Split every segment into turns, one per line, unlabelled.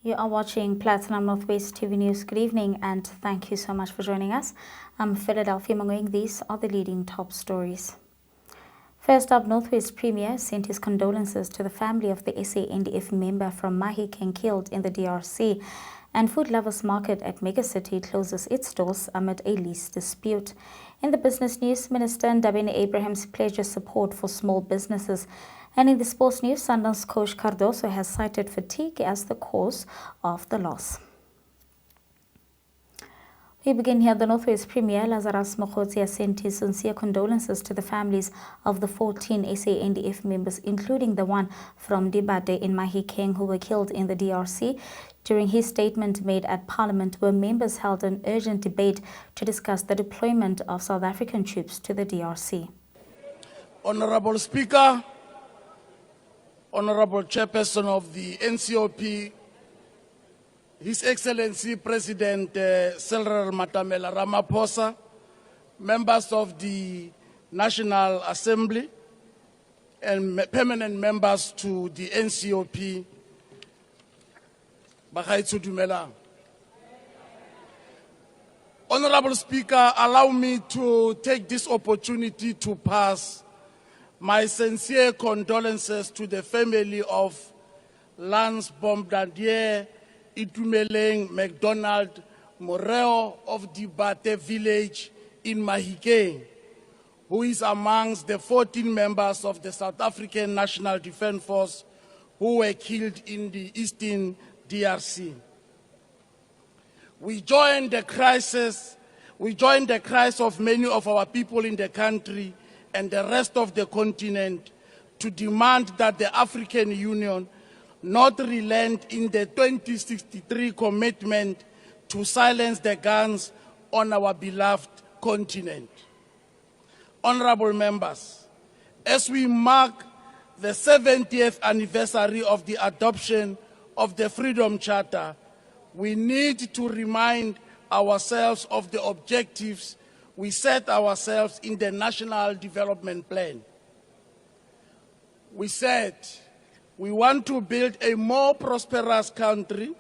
You are watching Platinum Northwest TV News. Good evening and thank you so much for joining us. I'm Philadelphia Mangoeng. These are the leading top stories. First up, Northwest Premier sent his condolences to the family of the SANDF member from Mahikeng killed in the DRC. And Food Lovers Market at Megacity closes its doors amid a lease dispute. In the business news, Minister Ndabeni Abrahams pledges support for small businesses. And in the sports news, Sundowns coach Cardoso has cited fatigue as the cause of the loss. We begin here. The Northwest Premier Lazarus Mokgosi has sent his sincere condolences to the families of the 14 SANDF members, including the one from Dibade in Mahikeng who were killed in the DRC. During his statement made at Parliament, where members held an urgent debate to discuss the deployment of South African troops to the DRC.
Honorable Speaker, Honorable Chairperson of the NCOP, His Excellency President Cyril Matamela Ramaphosa, members of the National Assembly and permanent members to the NCOP, Bagaetsho dumelang. Honorable Speaker, allow me to take this opportunity to pass my sincere condolences to the family of Lance Bombardier Itumeleng McDonald Moreo of Dibate village in Mahikeng, who is amongst the 14 members of the South African National Defence Force who were killed in the Eastern DRC. We join the cries of many of our people in the country and the rest of the continent to demand that the African Union not relent in the 2063 commitment to silence the guns on our beloved continent. Honorable members, as we mark the 70th anniversary of the adoption of the Freedom Charter, we need to remind ourselves of the objectives we set ourselves in the National Development Plan. We said we want to build a more prosperous country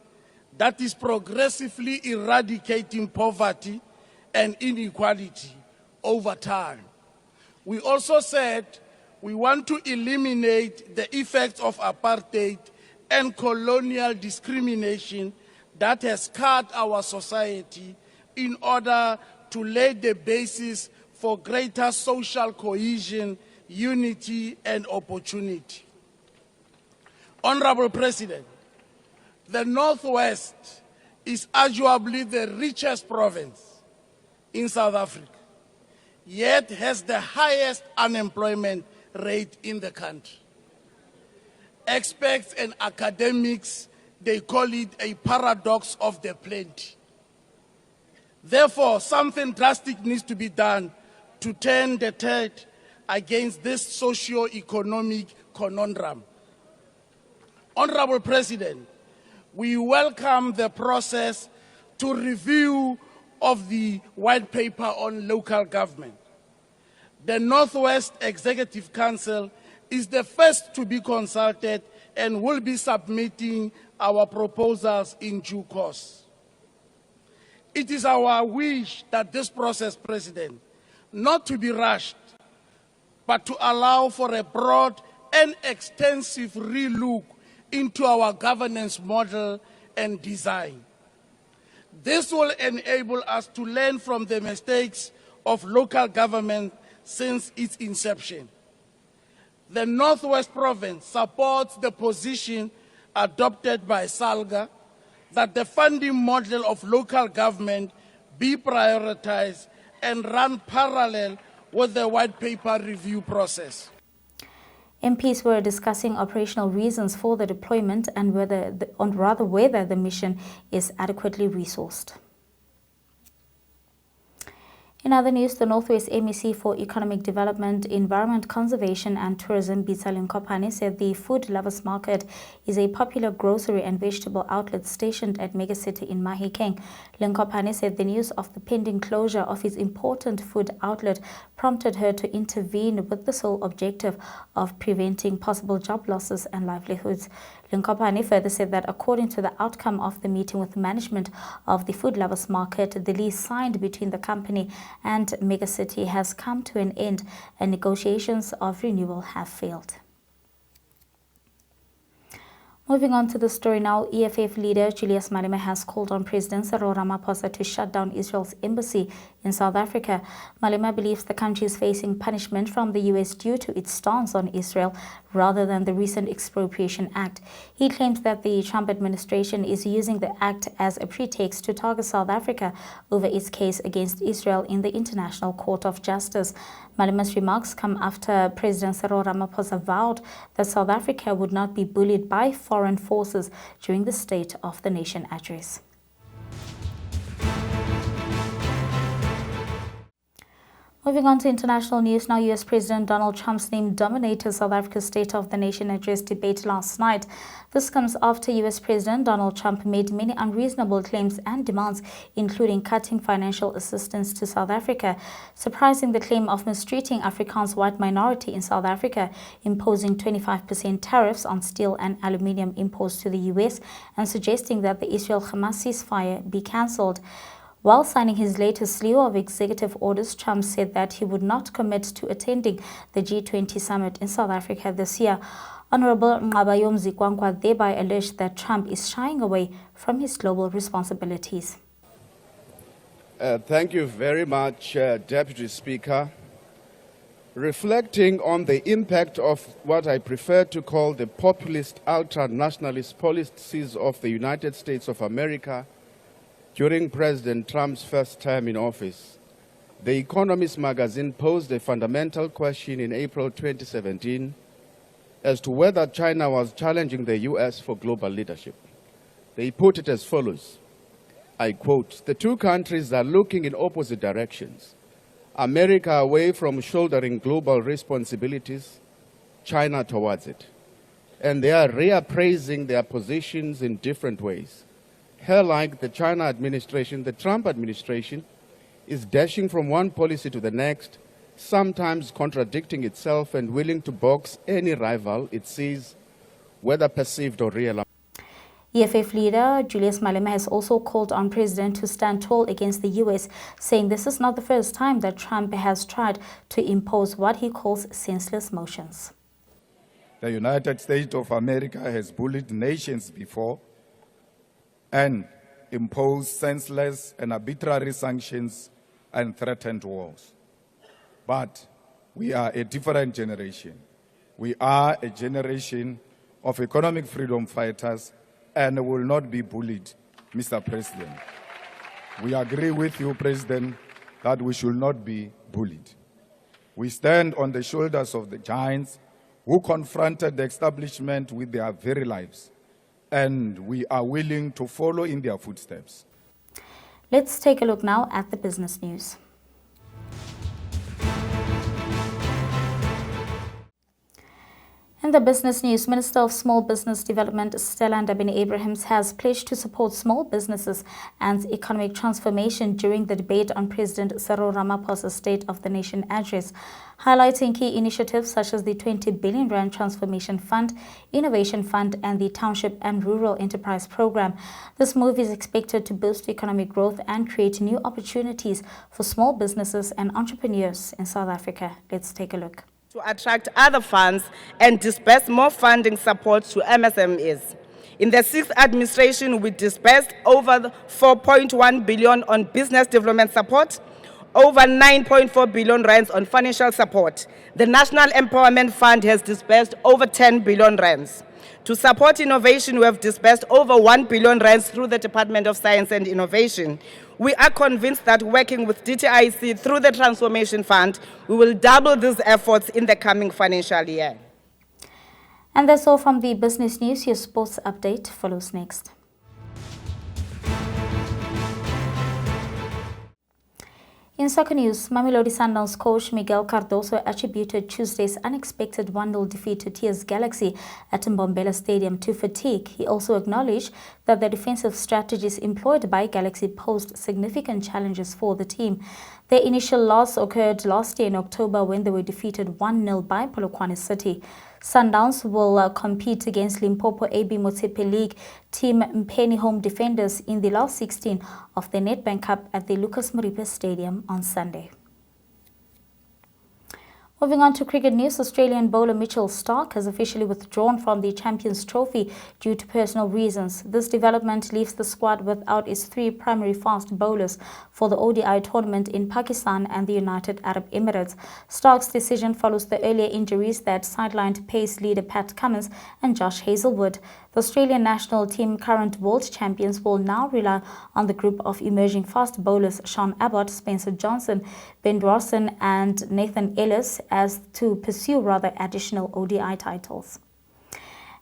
that is progressively eradicating poverty and inequality over time. We also said we want to eliminate the effects of apartheid and colonial discrimination that has scarred our society in order to lay the basis for greater social cohesion, unity, and opportunity. Honorable President, the Northwest is arguably the richest province in South Africa, yet has the highest unemployment rate in the country. Experts and academics, they call it a paradox of the plenty. Therefore, something drastic needs to be done to turn the tide against this socio-economic conundrum. Honorable President, we welcome the process to review of the white paper on local government. The Northwest Executive Council is the first to be consulted and will be submitting our proposals in due course. It is our wish that this process, President, not to be rushed, but to allow for a broad and extensive relook into our governance model and design. This will enable us to learn from the mistakes of local government since its inception. The Northwest Province supports the position adopted by SALGA that the funding model of local government be prioritized and run parallel with the white paper review process.
MPs were discussing operational reasons for the deployment and whether the mission is adequately resourced. In other news, the Northwest MEC for Economic Development, Environment Conservation and Tourism, Bitsa Lenkopane, said the Food Lovers Market is a popular grocery and vegetable outlet stationed at Megacity in Mahikeng. Lenkopane said the news of the pending closure of his important food outlet prompted her to intervene with the sole objective of preventing possible job losses and livelihoods. Linkopane further said that according to the outcome of the meeting with the management of the Food Lovers Market, the lease signed between the company and Megacity has come to an end and negotiations of renewal have failed. Moving on to the story now, EFF leader Julius Malema has called on President Cyril Ramaphosa to shut down Israel's embassy in South Africa. Malema believes the country is facing punishment from the US due to its stance on Israel rather than the recent Expropriation Act. He claims that the Trump administration is using the act as a pretext to target South Africa over its case against Israel in the International Court of Justice. Malema's remarks come after President Cyril Ramaphosa vowed that South Africa would not be bullied by foreign forces during the State of the Nation address. Moving on to international news now, US President Donald Trump's name dominated South Africa's State of the Nation address debate last night. This comes after US President Donald Trump made many unreasonable claims and demands, including cutting financial assistance to South Africa, surprising the claim of mistreating Afrikaans white minority in South Africa, imposing 25% tariffs on steel and aluminium imports to the US, and suggesting that the Israel-Hamas ceasefire be cancelled. While signing his latest slew of executive orders, Trump said that he would not commit to attending the G20 summit in South Africa this year. Honorable Nqabayom Zikwankwa thereby alleged that Trump is shying away from his global responsibilities.
Thank you very much, Deputy Speaker. Reflecting on the impact of what I prefer to call the populist ultra-nationalist policies of the United States of America, during President Trump's first term in office, The Economist magazine posed a fundamental question in April 2017 as to whether China was challenging the US for global leadership. They put it as follows, I quote, "The two countries are looking in opposite directions. America away from shouldering global responsibilities, China towards it. And they are reappraising their positions in different ways. Here, like the China administration, the Trump administration is dashing from one policy to the next, sometimes contradicting itself and willing to box any rival it sees, whether perceived or real."
EFF leader Julius Malema has also called on President to stand tall against the US, saying this is not the first time that Trump has tried to impose what he calls senseless motions.
The United States of America has bullied nations before and imposed senseless and arbitrary sanctions and threatened wars. But we are a different generation. We are a generation of economic freedom fighters and will not be bullied, Mr. President. We agree with you, President, that we should not be bullied. We stand on the shoulders of the giants who confronted the establishment with their very lives, and we are willing to follow in their footsteps.
Let's take a look now at the business news. In the business news, Minister of Small Business Development Stella Ndabeni-Abrahams has pledged to support small businesses and economic transformation during the debate on President Cyril Ramaphosa's State of the Nation address, highlighting key initiatives such as the 20 billion rand Transformation Fund, Innovation Fund and the Township and Rural Enterprise Program. This move is expected to boost economic growth and create new opportunities for small businesses and entrepreneurs in South Africa. Let's take a look.
To attract other funds and disperse more funding support to MSMEs. In the sixth administration, we dispersed over 4.1 billion on business development support, over 9.4 billion rands on financial support. The National Empowerment Fund has dispersed over 10 billion rands. To support innovation, we have dispersed over 1 billion rands through the Department of Science and Innovation. We are convinced that working with DTIC through the Transformation Fund, we will double these efforts in the coming financial year.
And that's all from the business news. Your sports update follows next. In soccer news, Mamelodi Sundowns coach Miguel Cardoso attributed Tuesday's unexpected 1-0 defeat to TS Galaxy at Mbombela Stadium to fatigue. He also acknowledged that the defensive strategies employed by Galaxy posed significant challenges for the team. Their initial loss occurred last year in October when they were defeated 1-0 by Polokwane City. Sundowns will compete against Limpopo AB Motsepe League team Mpeni Home Defenders in the last 16 of the Nedbank Cup at the Lucas Moripe Stadium on Sunday. Moving on to cricket news, Australian bowler Mitchell Starc has officially withdrawn from the Champions Trophy due to personal reasons. This development leaves the squad without its 3 primary fast bowlers for the ODI tournament in Pakistan and the United Arab Emirates. Starc's decision follows the earlier injuries that sidelined pace leader Pat Cummins and Josh Hazlewood. The Australian national team, current world champions, will now rely on the group of emerging fast bowlers Sean Abbott, Spencer Johnson, Ben Dawson and Nathan Ellis as to pursue additional ODI titles.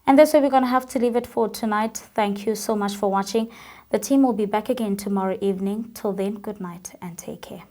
And that's where we're going to have to leave it for tonight. Thank you so much for watching. The team will be back again tomorrow evening. Till then, good night and take care.